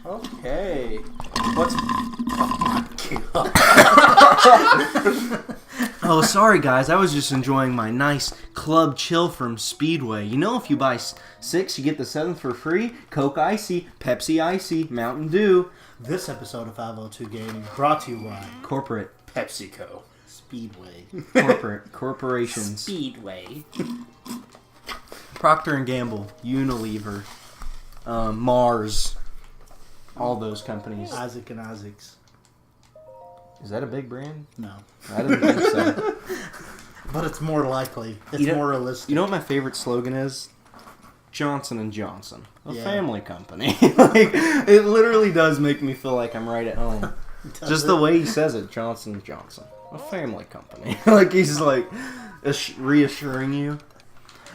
Okay. What's... Oh, my God. Oh, sorry guys, I was just enjoying my nice club chill from Speedway. You know, if you buy 6, you get the 7th for free. Coke Icy, Pepsi Icy, Mountain Dew. This episode of 502 Gaming brought to you by Corporate. PepsiCo. Speedway. Corporations. Speedway. Procter & Gamble, Unilever, Mars, all those companies. Isaac and Isaacs. Is that a big brand? No. I didn't think so. But it's more likely. It's more realistic. You know what my favorite slogan is? Johnson & Johnson. A Yeah. family company. Like, it literally does make me feel like I'm right at home. Just the way he says it, Johnson & Johnson. A family company. Like, he's like reassuring you.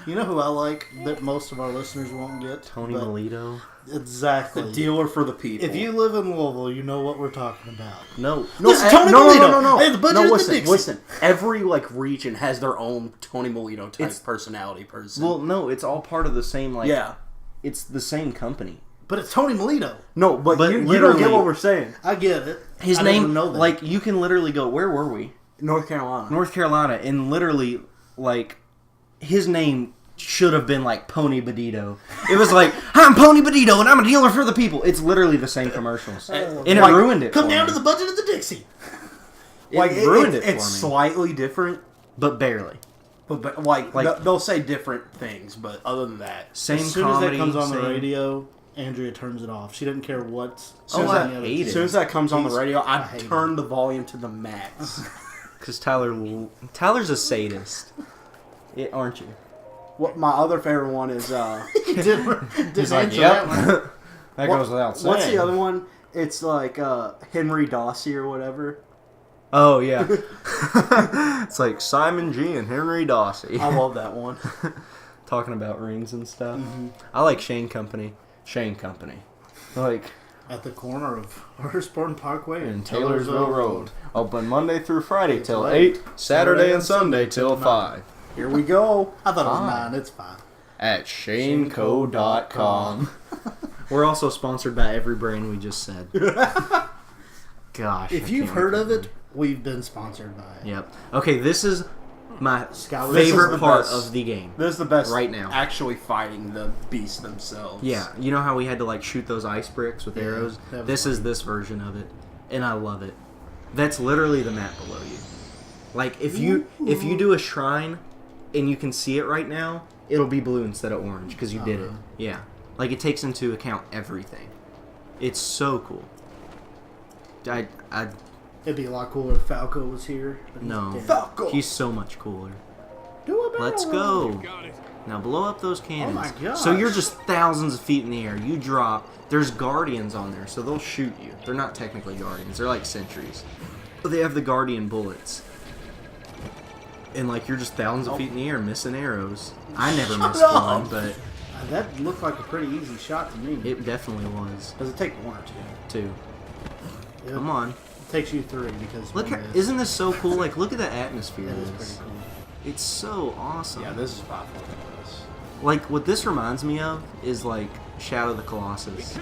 You know who I like that most of our listeners won't get? Tony But- Melito. Exactly. The dealer for the people. If you live in Louisville, you know what we're talking about. No. This is Tony Melito. No. Hey, the budget No, of the listen, Dixie. listen. Every, region has their own Tony Melito type personality person. Well, no, it's all part of the same, yeah. It's the same company. But it's Tony Melito. No, but you don't literally- get what we're saying. I get it. His I didn't name, even know that. like, you can literally go, where were we? North Carolina. North Carolina, and literally, like, his name should have been like Pony Badito. It was like, I'm Pony Badito and I'm a dealer for the people. It's literally the same commercials. And it ruined it Come for down me. to the budget of the Dixie. It ruined it for It's me. slightly different, But barely. but Like- they'll say different things, but other than that, Same As soon comedy. as that comes on the same- radio, Andrea turns it off. She doesn't care what's. Oh, says I any other hate kid. it. as soon as that comes on the radio, I hate turn the volume to the max. Because Tyler's a sadist. Aren't you? What my other favorite one is Didn't He's like, answer yep. that one. That goes without saying. what's the other one? It's like Henry Dossie or whatever. Oh, yeah. It's like Simon G. and Henry Dossie. I love that one. Talking about rings and stuff. I like Shane Company. Like, At the corner of Hurstbourne Parkway in Taylorsville Road. Open Monday through Friday till 8, Saturday Saturday and Sunday till 5. Here we go. I thought it was Ah. 9. It's 5. At shaneco.com. We're also sponsored by every brand we just said. Gosh. If I you've can't heard wait of for it, we've been sponsored by it. Yep. Okay, this is my Skyward- This is favorite the part best. of the game. This is the best Right now. Actually fighting the beasts themselves. Yeah, you know how we had to like shoot those ice bricks with arrows? that was This is this version of it, and I love it. That's literally the map below you. Like if you do a shrine and you can see it right now, it'll be blue instead of orange because you did it. Yeah. Like it takes into account everything. It's so cool. It'd be a lot cooler if Falco was here. But he's No. dead. Falco. He's so much cooler. Do a barrel Let's roll. go. Now blow up those cannons. my gosh. So you're just thousands of feet in the air. You drop. There's guardians on there, so they'll shoot you. They're not technically guardians. They're like sentries. But they have the guardian bullets. And like you're just thousands of feet in the air missing arrows. I never Shut missed up. one, but That looked like a pretty easy shot to me. it definitely was. Does it take one or two? Too. It Come on. takes you 3 because Look, one isn't this so cool? Like, look at the atmosphere That of is this. pretty cool. It's so awesome. Yeah, this is by far the best. Like, what this reminds me of is, like, Shadow of the Colossus.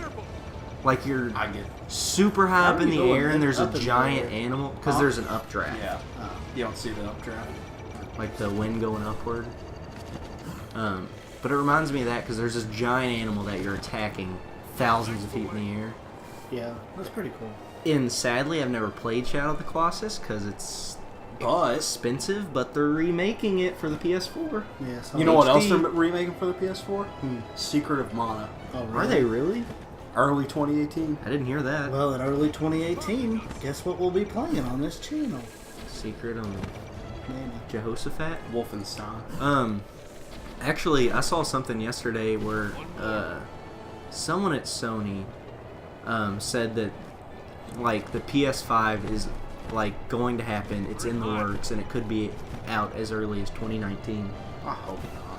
Like, you're I get. super high How up are in you the going air and there's a up in the giant air? animal. Because Huh? there's an updraft. Yeah. Oh. You don't see the updraft. Like, the wind going upward. But it reminds me of that because there's this giant animal that you're attacking thousands of feet in the air. Yeah, that's pretty cool. And sadly, I've never played Shadow of the Colossus because it's But expensive, but they're remaking it for the PS4. Yeah, so you know what else HD. they're remaking for the PS4? Secret of Mana. Oh, Are they really? Early 2018. I didn't hear that. Well, in early 2018, guess what we'll be playing on this channel? Secret on Maybe. Jehoshaphat. Wolfenstein. Actually, I saw something yesterday where someone at Sony said that like the PS5 is like going to happen. It's in the works, and it could be out as early as 2019. I hope not.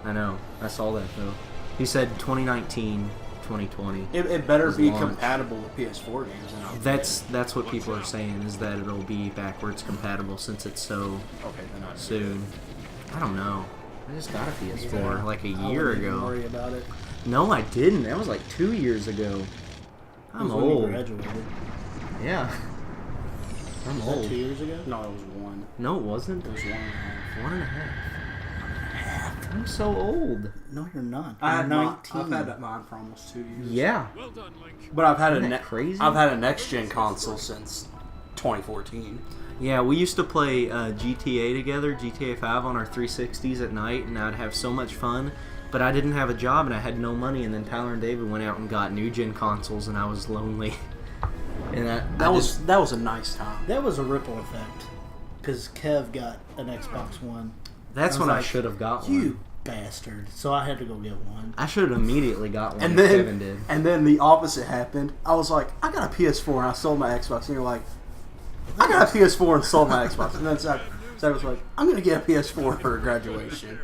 I know. I saw that though. He said 2019, 2020. It better Is be launched. compatible with PS4 games. And I'll That's what people are saying is that it'll be backwards compatible since it's so okay, then I soon. I don't know. I just got a PS4 Yeah, like a I year wouldn't even ago. worry about it. No, I didn't. That was like 2 years ago. I'm When you old. graduated. Yeah. I'm Was that old. 2 years ago? No, it was one. No, it wasn't. It was 1.5. 1.5. I'm so old. No, you're not. I You're had 19. I've had mine for almost 2 years. Yeah. But I've had Isn't that crazy? I've had a next gen console since 2014. Yeah, we used to play GTA together, GTA 5 on our 360s at night, and I'd have so much fun. But I didn't have a job and I had no money, and then Tyler and David went out and got new gen consoles, and I was lonely. And That was a nice time. That was a ripple effect. Because Kev got an Xbox One. That's I was when I like, should have got one. You bastard. So I had to go get one. I should have immediately got one And if then Kevin did. and then the opposite happened. I was like, I got a PS4 and I sold my Xbox. And you're like, I got a PS4 and sold my Xbox. And then Zach was like, I'm gonna get a PS4 for graduation.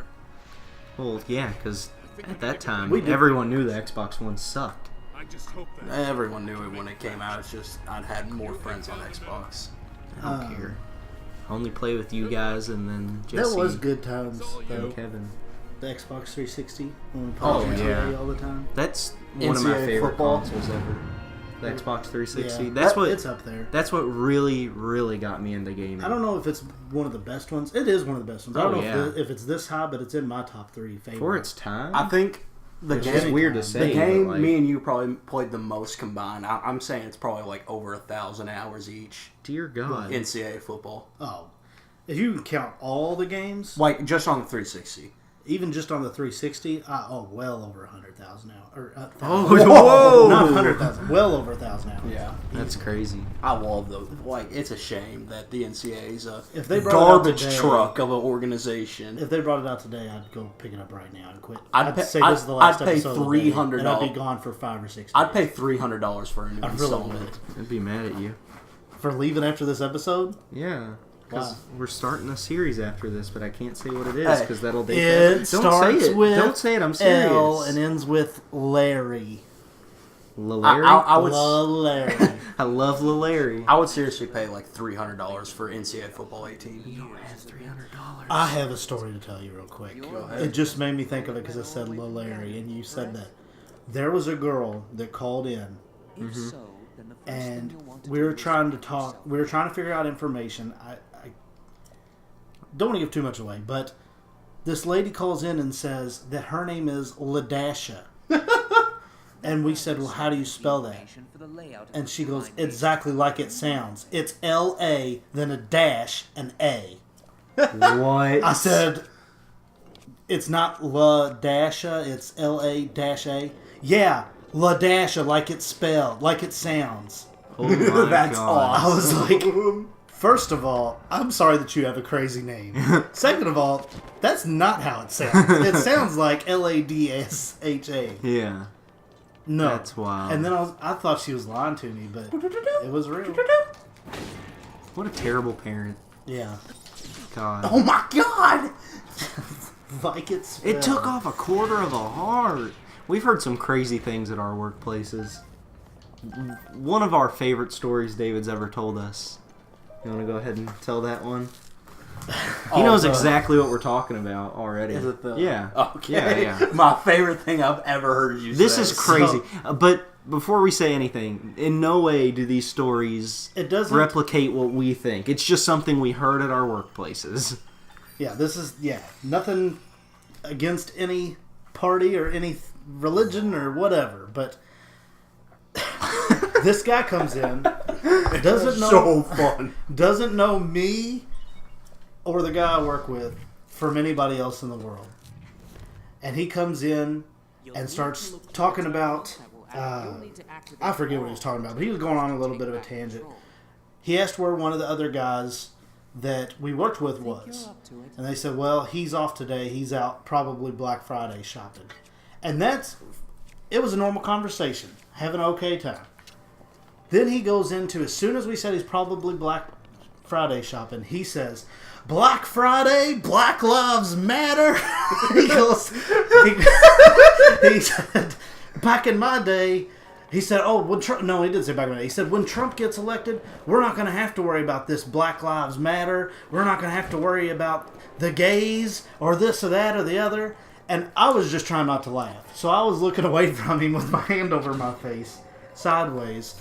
Well, yeah, because at that time, We did- everyone knew the Xbox One sucked. Everyone knew it when it came out. It's just I'd had more friends on Xbox. I don't care. I only play with you guys and then Jesse That was good times, though. and Kevin. The Xbox 360. When we Oh, played yeah. GTA all the time. That's one of my NCAA favorite football. consoles ever. The Xbox 360. Yeah, That's what it's up there. That's what really, really got me into gaming. I don't know if it's one of the best ones. It is one of the best ones. I Oh, don't know yeah. if it's this high, but it's in my top 3 favorites. For its time. I think the It's game, just weird to The say. the game but, like, me and you probably played the most combined. I'm saying it's probably like over 1,000 hours each. dear God. NCAA football, Oh. If you can count all the games, like just on the 360. even just on the 360, well over 100,000 hours. Or, Oh, 1,000. whoa! Not 100,000. Well over 1,000 hours. Yeah, That's crazy. I love those. Like, it's a shame that the NCAA is a If they brought it out garbage today- truck of an organization. If they brought it out today, I'd go pick it up right now and quit. I'd I'd pay- say this is the last I'd pay episode of the day, $300. and I'd be gone for 5 or 6 days. I'd pay $300 for a new I really installment. would. I'd be mad at you. For leaving after this episode? Yeah. Because Wow. we're starting a series after this, but I can't say what it is Hey, because that'll date It Don't starts say it. with Don't say it. I'm serious. L and ends with Larry. Larry? I would Larry. I love Larry. I would seriously pay like $300 for NCAA football 18. You don't have $300. I have a story to tell you real quick. ahead. It just made me think of it because I said Larry, and you said that. There was a girl that called in, and we were trying to talk. We were trying to figure out information. I don't want to give too much away, but this lady calls in and says that her name is Ladasha. And we said, well, how do you spell that? And she goes, exactly like it sounds. It's L-A, then a dash, an A. What? I said, it's not La Dasha, it's L-A-A. Yeah, La Dasha, like it's spelled, like it sounds. Oh my That's God. I was like, first of all, I'm sorry that you have a crazy name. Second of all, that's not how it sounds. It sounds like L-A-D-S-H-A. Yeah. No. That's wild. And then I thought she was lying to me, but it was real. What a terrible parent. Yeah. God. Oh my god! Like it's It took off a quarter of a heart. We've heard some crazy things at our workplaces. One of our favorite stories David's ever told us. You want to go ahead and tell that one? He knows exactly what we're talking about already. Is it the... Yeah. Okay. Yeah, yeah. My favorite thing I've ever heard you This say. is crazy. But before we say anything, in no way do these stories It doesn't replicate what we think. It's just something we heard at our workplaces. Yeah, this is nothing against any party or any religion or whatever, but this guy comes in, doesn't know so fun. doesn't know me or the guy I work with from anybody else in the world. And he comes in and starts talking about I forget what he was talking about, but he was going on a little bit of a tangent. He asked where one of the other guys that we worked with was. And they said, well, he's off today. He's out probably Black Friday shopping. And it was a normal conversation. Having an okay time. Then he goes into, as soon as we said he's probably Black Friday shopping, he says, Black Friday, Black Lives Matter. He goes, he said, back in my day, he said, oh, when Trump, no, he didn't say back in my day. He said, when Trump gets elected, we're not going to have to worry about this Black Lives Matter. We're not going to have to worry about the gays or this or that or the other. And I was just trying not to laugh. So I was looking away from him with my hand over my face. sideways.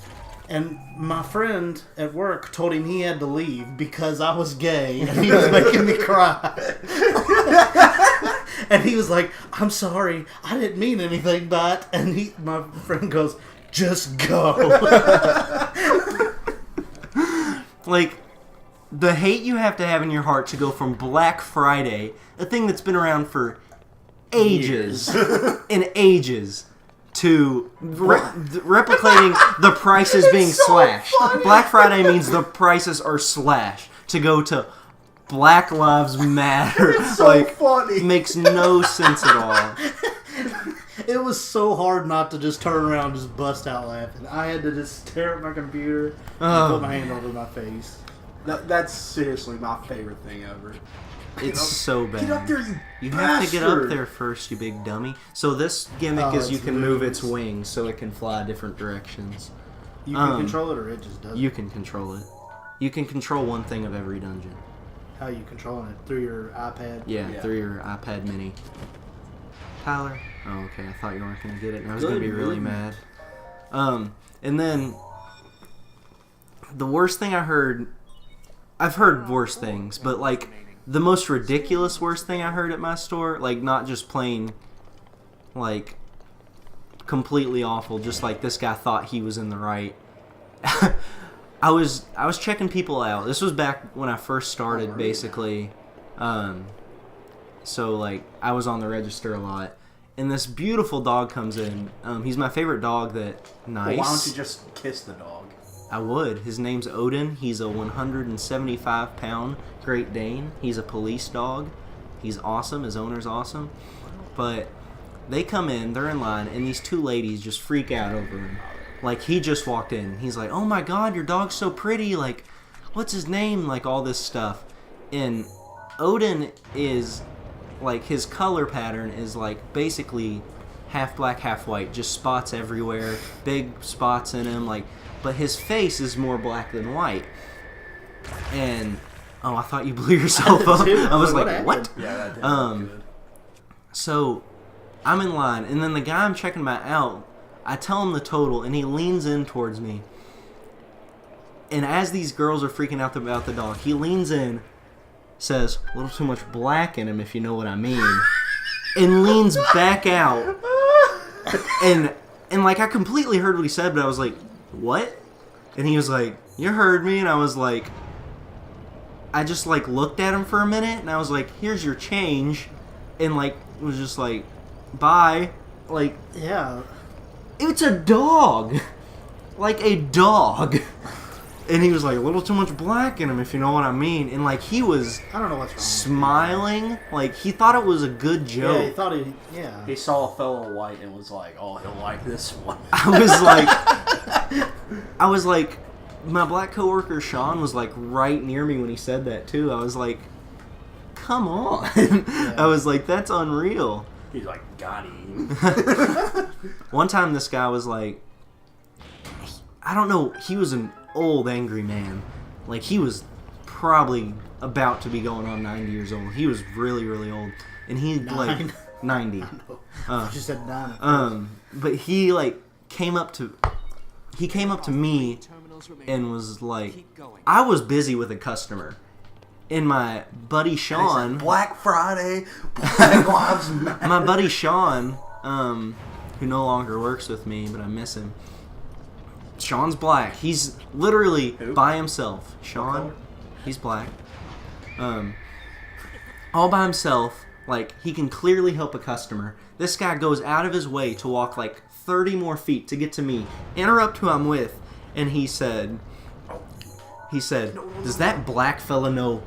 And my friend at work told him he had to leave because I was gay and he was making me cry. And he was like, "I'm sorry, I didn't mean anything by it." And my friend goes, "Just go." Like, the hate you have to have in your heart to go from Black Friday, a thing that's been around for ages and ages, to replicating the prices being slashed. Funny. Black Friday means the prices are slashed. To go to Black Lives Matter, It's so funny. makes no sense at all. It was so hard not to just turn around and just bust out laughing. I had to just stare at my computer and put my hand over my face. That's seriously my favorite thing ever. It's so bad. Get up there, You bastard. have to get up there first, you big dummy. So this gimmick is you it's can move its moves. wings so it can fly different directions. You can control it or it just does You it? can control it. You can control one thing of every dungeon. How are you controlling it? Through your iPad? Yeah, Yeah. through your iPad mini. Tyler? Oh, okay. I thought you weren't going to get it, and I was going to Good be really movement. mad. And then the worst thing I heard... I've heard worse things, but, like, the most ridiculous worst thing I heard at my store, like, not just plain, like, completely awful, just like this guy thought he was in the right. I was checking people out. This was back when I first started, basically. So, like, I was on the register a lot. And this beautiful dog comes in. He's my favorite dog Well, why don't you just kiss the dog? I would. His name's Odin. He's a 175-pound Great Dane. He's a police dog. He's awesome. His owner's awesome. But they come in, they're in line, and these two ladies just freak out over him. Like, he just walked in. He's like, "Oh my God, your dog's so pretty. Like, what's his name?" Like, all this stuff. And Odin is, like, his color pattern is, like, basically half black, half white. Just spots everywhere. Big spots in him. Like, but his face is more black than white. And, oh, I thought you blew yourself up. I was What like, happened? what? Yeah, that didn't look good. So, I'm in line, and then the guy I'm checking my out, I tell him the total, and he leans in towards me. And as these girls are freaking out about the dog, he leans in, says, "A little too much black in him, if you know what I mean," and leans back out. And like, I completely heard what he said, but I was like, "What?" And he was like, "You heard me," and I was like, I just, like, looked at him for a minute, and I was like, "Here's your change," and, like, was just like, "Bye." Like, Yeah. it's a dog. Like, a dog. And he was like, "A little too much black in him, if you know what I mean." And, like, he was I don't know what's wrong. smiling. Like, he thought it was a good joke. Yeah, he thought he... Yeah. He saw a fellow white and was like, "Oh, he'll like this one." I was like, my black coworker Sean was, like, right near me when he said that, too. I was like, come on. I was like, that's unreal. He's like, "Got him." One time this guy was like, I don't know, he was an old angry man. Like, he was probably about to be going on 90 years old. He was really, really old. And he, like, 90. I just said 9. But he, like, came up to me and was like, I was busy with a customer. And my buddy Sean, Black Friday, Black Lives Matter. my buddy Sean, who no longer works with me, but I miss him. Sean's black. He's literally by himself. Sean, he's black. All by himself. Like, he can clearly help a customer. This guy goes out of his way to walk like 30 more feet to get to me, interrupt who I'm with, and he said, "Does that black fella know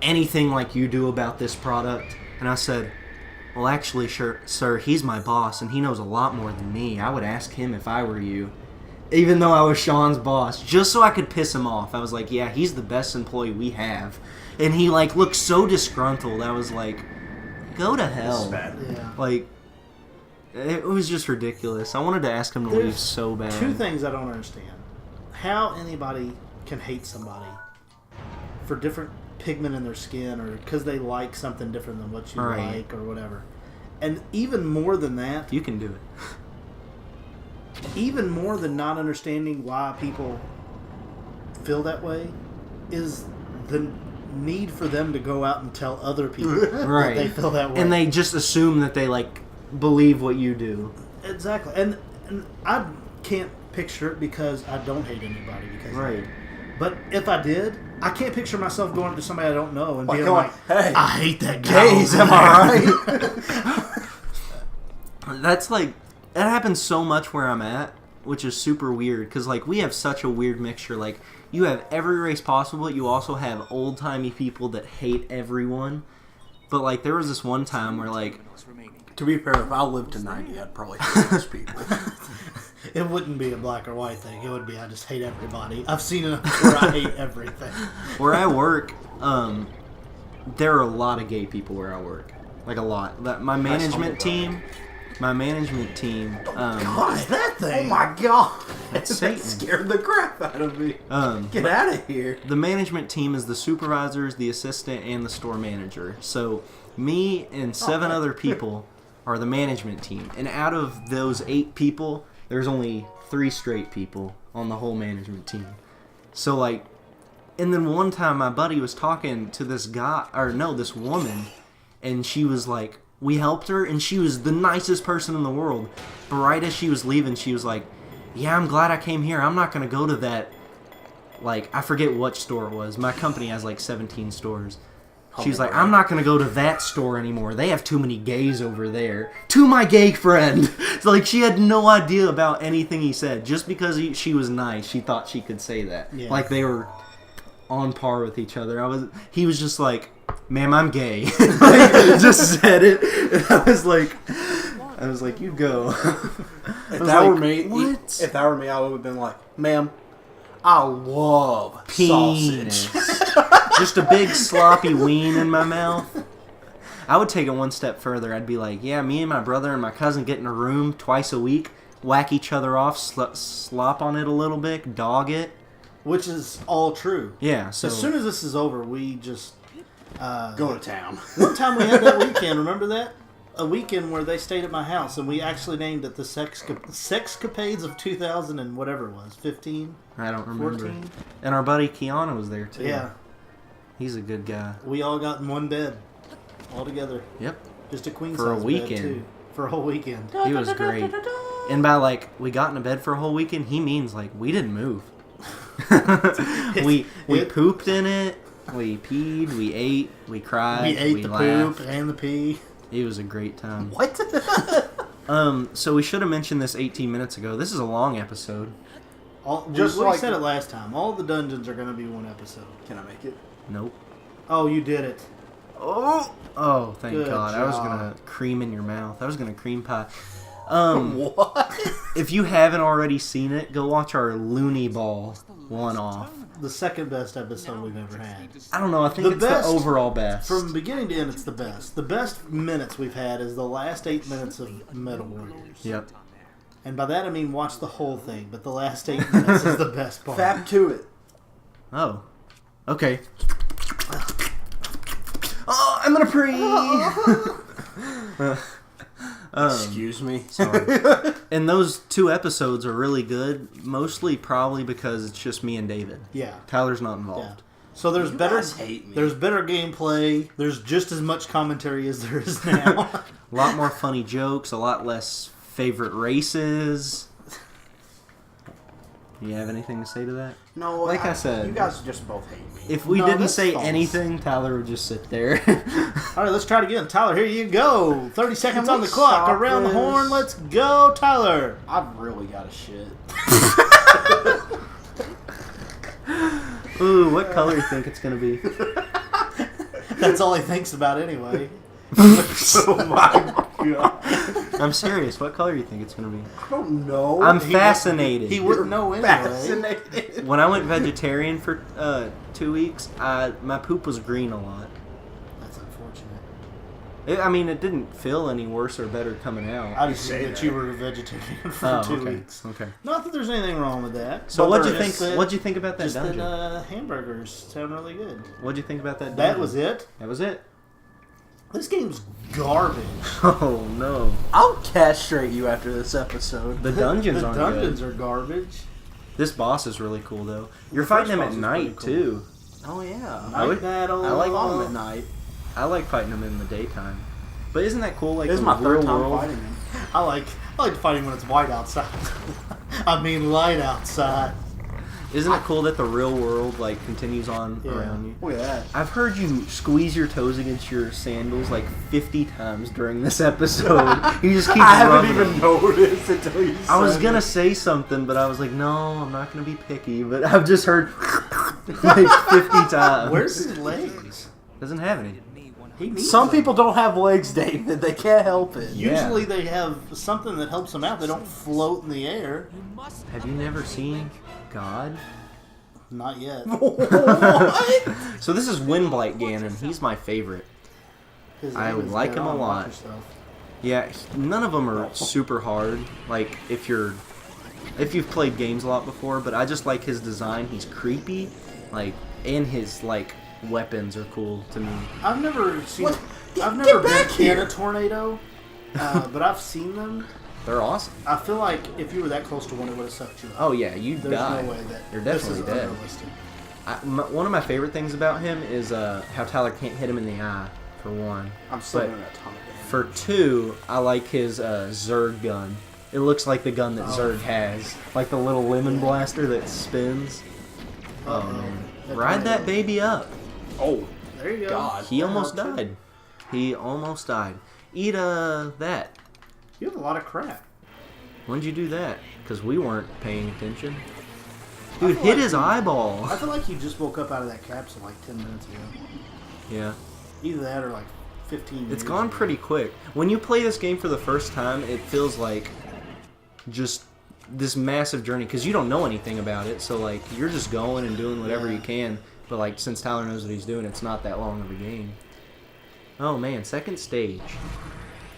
anything like you do about this product?" And I said, "Well, actually, sir, he's my boss, and he knows a lot more than me. I would ask him if I were you." Even though I was Sean's boss, just so I could piss him off. I was like, "Yeah, he's the best employee we have." And he, like, looked so disgruntled. I was like, go to hell. Yeah. Like, it was just ridiculous. I wanted to ask him to leave so bad. Two things I don't understand. How anybody can hate somebody for different pigment in their skin or because they like something different than what you Right. like or whatever. And even more than that, You can do it. even more than not understanding why people feel that way is the need for them to go out and tell other people that they feel that way. And they just assume that they, like, believe what you do. Exactly. And I can't picture it because I don't hate anybody. Because right. But if I did, I can't picture myself going up to somebody I don't know and being like, hey, I hate that guy. Gays, am I right? That's like, that happens so much where I'm at, which is super weird, because, like, we have such a weird mixture. Like, you have every race possible, you also have old-timey people that hate everyone. But, like, there was this one time where, like... To be fair, if I lived to 90, I'd probably hate those people. It wouldn't be a black or white thing. It would be, I just hate everybody. I've seen it where I hate everything. Where I work, there are a lot of gay people where I work. Like, a lot. My management team... What is that thing? Oh my god! That's Satan. That scared the crap out of me. Get out of here. The management team is the supervisors, the assistant, and the store manager. So, me and 7 other people are the management team. And out of those 8 people, there's only 3 straight people on the whole management team. So, like, and then one time my buddy was talking to this woman, and she was like, we helped her, and she was the nicest person in the world. But right as she was leaving, she was like, yeah, I'm glad I came here. I'm not going to go to that, like, I forget what store it was. My company has, like, 17 stores. She's like, I'm not going to go to that store anymore. They have too many gays over there. To my gay friend. So, like, she had no idea about anything he said. Just because she was nice, she thought she could say that. Yeah. Like, they were on par with each other. He was just like, ma'am, I'm gay. Like, just said it. And I was like, you go. If that were me, I would have been like, ma'am, I love penis. sausage. Just a big sloppy ween in my mouth. I would take it one step further. I'd be like, yeah, me and my brother and my cousin get in a room twice a week, whack each other off, slop on it a little bit, dog it. Which is all true. Yeah. So as soon as this is over, we just go to town. One time we had that weekend. Remember that? A weekend where they stayed at my house, and we actually named it the Sexcapades of 2000 and whatever it was, 15. I don't remember. 14? And our buddy Keanu was there too. Yeah. He's a good guy. We all got in one bed, all together. Yep. Just a queen for a size weekend. bed too. For a whole weekend. He was great. And by like we got into bed for a whole weekend, he means like we didn't move. we pooped in it. We peed. We ate. We cried. We ate the laughed. poop and the pee. It was a great time. What? So we should have mentioned this 18 minutes ago. This is a long episode. We said it last time. All the dungeons are going to be one episode. Can I make it? Nope. Oh, you did it. Oh, thank Good God. job. I was going to cream in your mouth. I was going to cream pie. What? If you haven't already seen it, go watch our Looney Ball one-off. The second best episode we've ever had. I don't know. I think it's the overall best. From beginning to end, it's the best. The best minutes we've had is the last 8 minutes of Medoh Warriors. Yep. And by that I mean watch the whole thing, but the last 8 minutes is the best part. Fap to it. Oh. Okay. Oh, I'm gonna pre. Excuse me. Sorry. And those 2 episodes are really good, mostly probably because it's just me and David. Yeah. Tyler's not involved. Yeah. So there's You better guys hate me. There's better gameplay. There's just as much commentary as there is now. A lot more funny jokes, a lot less favorite races. You have anything to say to that? No, like I said, you guys just both hate me. If we No, didn't that's say false. anything, Tyler would just sit there. All right, let's try it again. Tyler, here you go. 30 seconds Can on we the clock. stop Around the this? horn. Let's go, Tyler. I've really got a shit. Ooh, what color do you think it's going to be? That's all he thinks about anyway. Oh my god. I'm serious. What color do you think it's going to be? I don't know. I'm fascinated. He wouldn't know anyway. Fascinated. When I went vegetarian for 2 weeks, my poop was green a lot. That's unfortunate. It didn't feel any worse or better coming out. I just say think that that. you were a vegetarian for 2 okay. weeks. Okay. Not that there's anything wrong with that. So but what'd you just think? that- What'd you think about that Just dungeon? that hamburgers sound really good. What'd you think about that dungeon? That was it? That was it. This game's garbage. Oh no. I'll castrate you after this episode. The dungeons The aren't dungeons good. are garbage. This boss is really cool though. You're The fighting first him boss at is night pretty cool. too. Oh yeah. I would- battle. I like Fought him at night. I like fighting him in the daytime. But isn't that cool? Like This is the my real third time world. fighting him. I like fighting when it's white outside. I mean light outside. Isn't it cool that the real world like continues on Yeah. around you? Look at that. I've heard you squeeze your toes against your sandals like 50 times during this episode. You just keep I haven't rubbing even them. noticed until you I was said gonna it. say something, but I was like, no, I'm not gonna be picky. But I've just heard like 50 times. Where's his legs? Doesn't have any. He needs Some them. people don't have legs, David. They can't help it. Yeah. Usually they have something that helps them out. They don't float in the air. Have you never seen God? Not yet. So this is Windblight Ganon. He's my favorite. His I name would is like him a Ganon. lot. Watch yourself. Yeah, none of them are super hard. Like if you've played games a lot before, but I just like his design. He's creepy, like, and his like weapons are cool to me. I've never seen. What? I've Get never back been here. in a tornado, but I've seen them. They're awesome. I feel like if you were that close to one, it would have sucked you up. Oh yeah, you There's die. no way that You're this definitely is dead. unrealistic. One of my favorite things about him is how Tyler can't hit him in the eye. For one, I'm still But- doing that ton of damage. for two, I like his Zerg gun. It looks like the gun that Zerg has, like the little lemon blaster that spins. Oh Uh-oh. man, That ride tornado. that baby up. Oh, There you go. God. He almost Ouch. died. He almost died. Eat that. You have a lot of crap. When'd you do that? Because we weren't paying attention. Dude, feel hit like his you- eyeball. I feel like you just woke up out of that capsule like 10 minutes ago. Yeah. Either that or like 15 It's years gone ago. pretty quick. When you play this game for the first time, it feels like just this massive journey because you don't know anything about it. So like you're just going and doing whatever Yeah. you can. But like since Tyler knows what he's doing, it's not that long of a game. Oh man, second stage.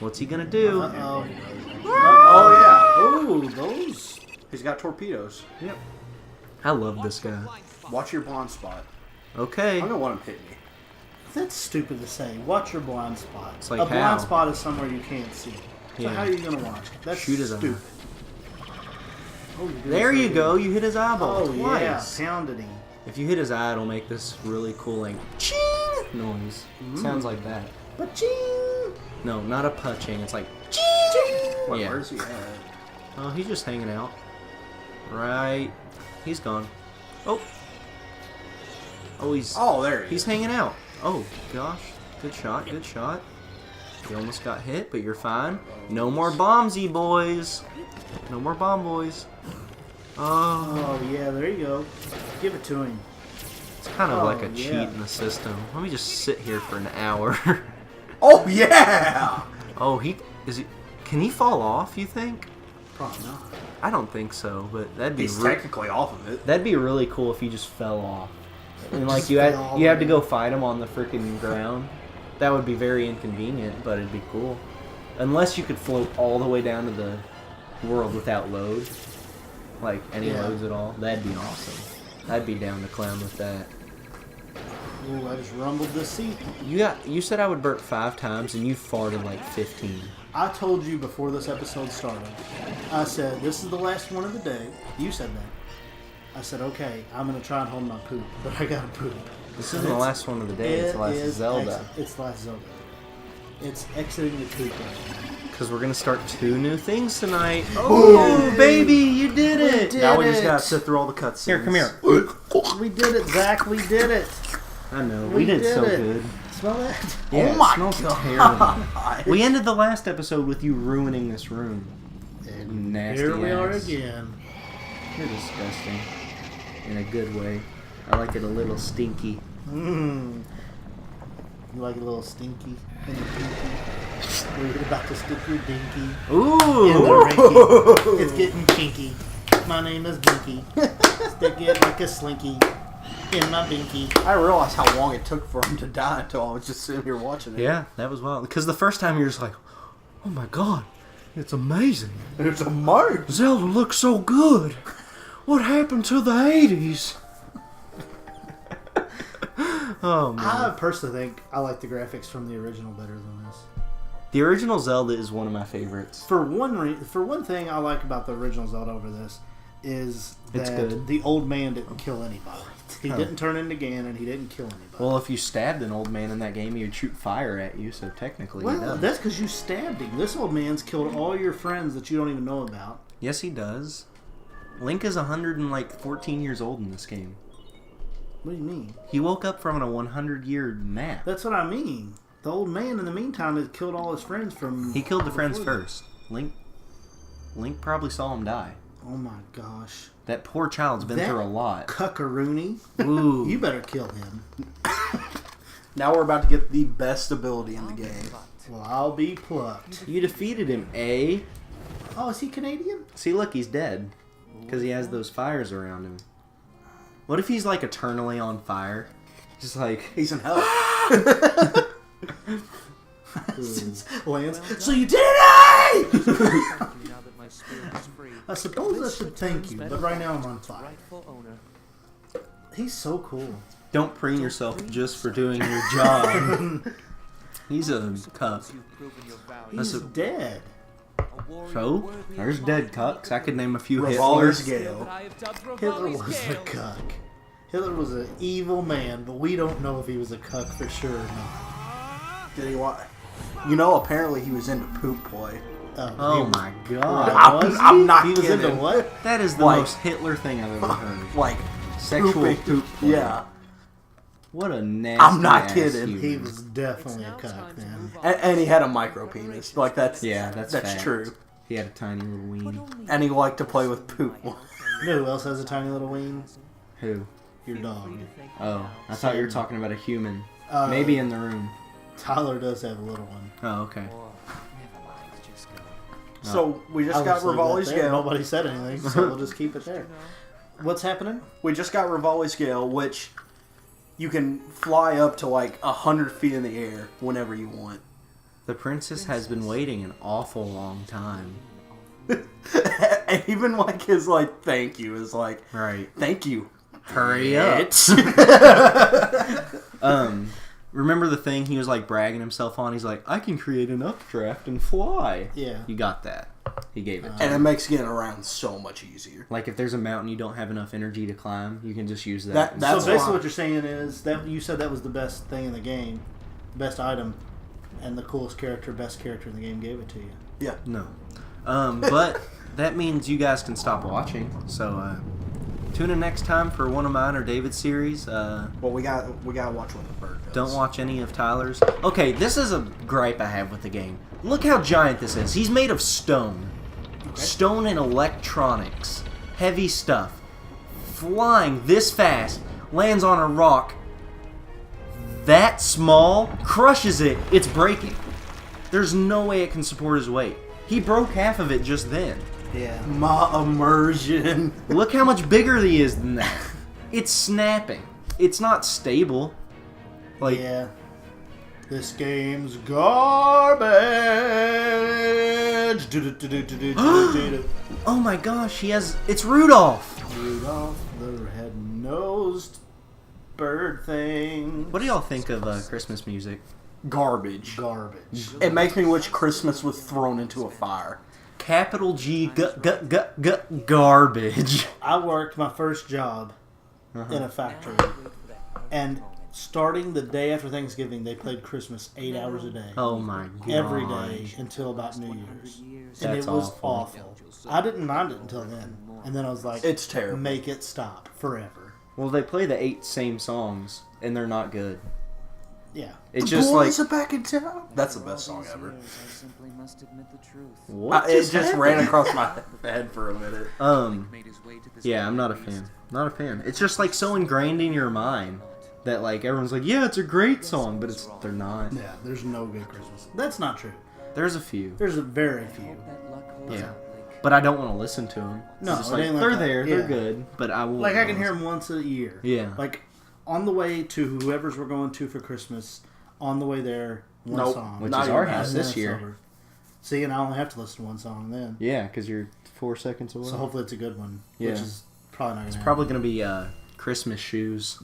What's he gonna do? Uh-oh. Oh Ooh, those. yeah. He's got torpedoes. Yep. I love this guy. Watch your blind spot. Okay. I'm gonna want him to hit me. That's stupid to say. Watch your blind spot. It's like a blind how? spot is somewhere you can't see. So Yeah. how are you going to watch? That's Shoot his eye. stupid. Oh, you're doing There so you good. go. You hit his eyeball Oh, yeah. twice. Pounded him. If you hit his eye, it'll make this really cool like ching noise. Sounds like that. Ba-ching! No, not a punching. It's like Wait, Yeah. where's he at? oh, he's just hanging out. Right. He's gone. Oh. Oh, Oh, there he he's is. hanging out. Oh gosh. Good shot. Good shot. You almost got hit, but you're fine. No more bombsy boys. No more bomb boys. Oh, Oh, yeah, there you go. Give it to him. it's kind of like a Oh, cheat yeah. in the system. Let me just sit here for an hour. Oh yeah. Oh, can he fall off, you think? Probably not. I don't think so, but that'd be He's re- technically off of it. that'd be really cool if he just fell off. And like Just you fell all had the to way. go fight him on the freaking ground. That would be very inconvenient, but it'd be cool. Unless you could float all the way down to the world without load. Like any Yeah. loads at all. That'd be awesome. I'd be down to clown with that. Ooh, I just rumbled this seat. You said I would burp 5 times and you farted like 15. I told you before this episode started. I said, this is the last one of the day. You said that. I said, okay, I'm going to try and hold my poop, but I got to poop. This isn't the last one of the day, it's the last Zelda. It's the last Zelda. It's exiting the coop right now. Because we're going to start 2 new things tonight. Oh, baby, you did it! did Now we just it. gotta sit through all the cutscenes. Here, come here. We did it, Zach. We did it. I know, We we did did so it. good. Smell that? Yeah, Oh my it smells God. terrible. We ended the last episode with you ruining this room. And Nasty here we are ass. again. You're disgusting. In a good way. I like it a little stinky. Mmm. You like a little stinky in the pinky? Where you're about to stick your dinky in the Ooh! rinky. It's getting kinky. My name is Binky. Stick it like a slinky in my binky. I realized how long it took for him to die until I was just sitting here watching it. Yeah, that was wild. Because the first time you're just like, oh my god, it's amazing. It's a mark. Zelda looks so good. What happened to the 80s? Oh man. I personally think I like the graphics from the original better than this. The original Zelda is one of my favorites. For one thing I like about the original Zelda over this is It's that good. the old man didn't kill anybody. He didn't turn into Ganon. He didn't kill anybody. Well, if you stabbed an old man in that game, he would shoot fire at you, so technically he does. That's because you stabbed him. This old man's killed all your friends that you don't even know about. Yes, he does. Link is 114 years old in this game. What do you mean? He woke up from a 100-year nap. That's what I mean. The old man, in the meantime, has killed all his friends from... He killed the friends first. Link probably saw him die. Oh my gosh. That poor child's been through a lot. Cuckaroony. Ooh. You better kill him. Now we're about to get the best ability in the game. Well, I'll be plucked. You defeated him, eh? Oh, is he Canadian? See, look, he's dead. Because he has those fires around him. What if he's, like, eternally on fire? Just like... He's in hell. Lance. So you did it! I suppose I should thank you, but right now I'm on fire. He's so cool. Don't preen yourself just for doing your job. He's a cuck. He's dead. So, there's dead cucks. I could name a few Revali's Hitlers. Gale. Hitler was a cuck. Hitler was an evil man, but we don't know if he was a cuck for sure or not. Did he want? You know, apparently he was into poop boy. Oh my god. I'm not He was kidding. into what? That is the Like- most Hitler thing I've ever heard. Like Sexual pooping. poop. Yeah, What a nasty I'm not ass kidding. human. He was definitely a cuck, man. and he had a micro penis. Like that's that's fact. true. He had a tiny little ween. And he liked to play with poop. You know who else has a tiny little ween? Who? Your dog. Oh, I thought you were talking about a human. Uh, Maybe in the room. Tyler does have a little one. Oh, okay. So we just I'll got leave that Revali's there. Gale. Nobody said anything, so we'll just keep it there. What's happening? We just got Revali's Gale, which you can fly up to like 100 feet in the air whenever you want. The princess has been waiting an awful long time. And even like his like thank you is like Right. thank you. Hurry up. Remember the thing he was like bragging himself on? He's like, I can create an updraft and fly. Yeah. You got that. He gave it to And you. it makes getting around so much easier. Like if there's a mountain you don't have enough energy to climb, you can just use that. That's so basically why- what you're saying is that you said that was the best thing in the game, best item, and the coolest character, best character in the game gave it to you. Yeah. No. But that means you guys can stop watching. So tune in next time for one of mine or David's series. Well, we gotta watch what the bird does. Don't watch any of Tyler's. Okay, this is a gripe I have with the game. Look how giant this is. He's made of stone. Okay. Stone and electronics. Heavy stuff. Flying this fast. Lands on a rock. That small. Crushes it. It's breaking. There's no way it can support his weight. He broke half of it just then. Yeah. My immersion. Look how much bigger he is than that. It's snapping. It's not stable. Like, Yeah. This game's garbage. oh my gosh, it's Rudolph. Rudolph the red-nosed bird thing. What do y'all think of Christmas music? Garbage. Garbage. It makes me wish Christmas was thrown into a fire. Capital G garbage. I worked my first job in a factory, and starting the day after Thanksgiving, they played Christmas 8 hours a day. Oh my god. Every day until about New Year's. And That's it was awful. awful. I didn't mind it until then. And then I was like, It's terrible. make it stop forever. Well, they play the 8 same songs, and they're not good. Yeah. It's just like, are back in town. That's the best song ever. I simply must admit the truth. what It just happened? ran across my head for a minute. Made his way to this Yeah, I'm not a fan. Not a fan. It's just like so ingrained in your mind that like everyone's like, yeah, it's a great song, but they're not. Yeah, there's no good Christmas. That's not true. There's a few. There's a very few. That luck holds Yeah. out, Link. But I don't want to listen to them. No, just it like, ain't like they're that. there, Yeah. they're good, but I won't. Like, I can hear them once a year. Yeah. Like, on the way to whoever's we're going to for Christmas, on the way there, one Nope. song. Which Not is our even house And then this it's year. over. See, and I only have to listen to one song then. Yeah, because you're 4 seconds away. So hopefully it's a good one. Yeah. Which is probably not going to It's probably going to be Christmas shoes.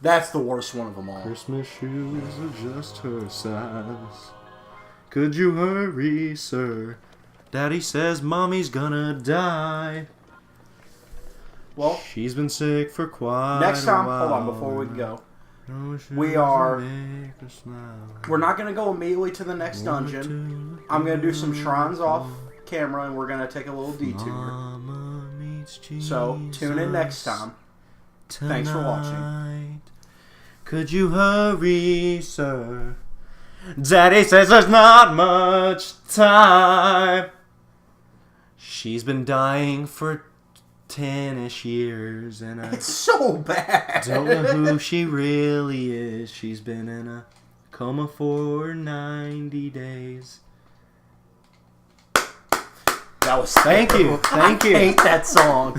That's the worst one of them all. Christmas shoes are just her size. Could you hurry, sir? Daddy says mommy's gonna die. Well, She's been sick for quite next time, a while. hold on, before we go. No, she We doesn't are- make her smile. We're not going to go immediately to the next dungeon. I'm going to do some shrines off camera, and we're going to take a little detour. Mama meets So, tune in next Jesus time. Thanks for watching. tonight. Could you hurry, sir? Daddy says there's not much time. She's been dying for 10-ish years, and I It's so bad. don't know who she really is. She's been in a coma for 90 days. That was Thank you. Thank you. I hate that song.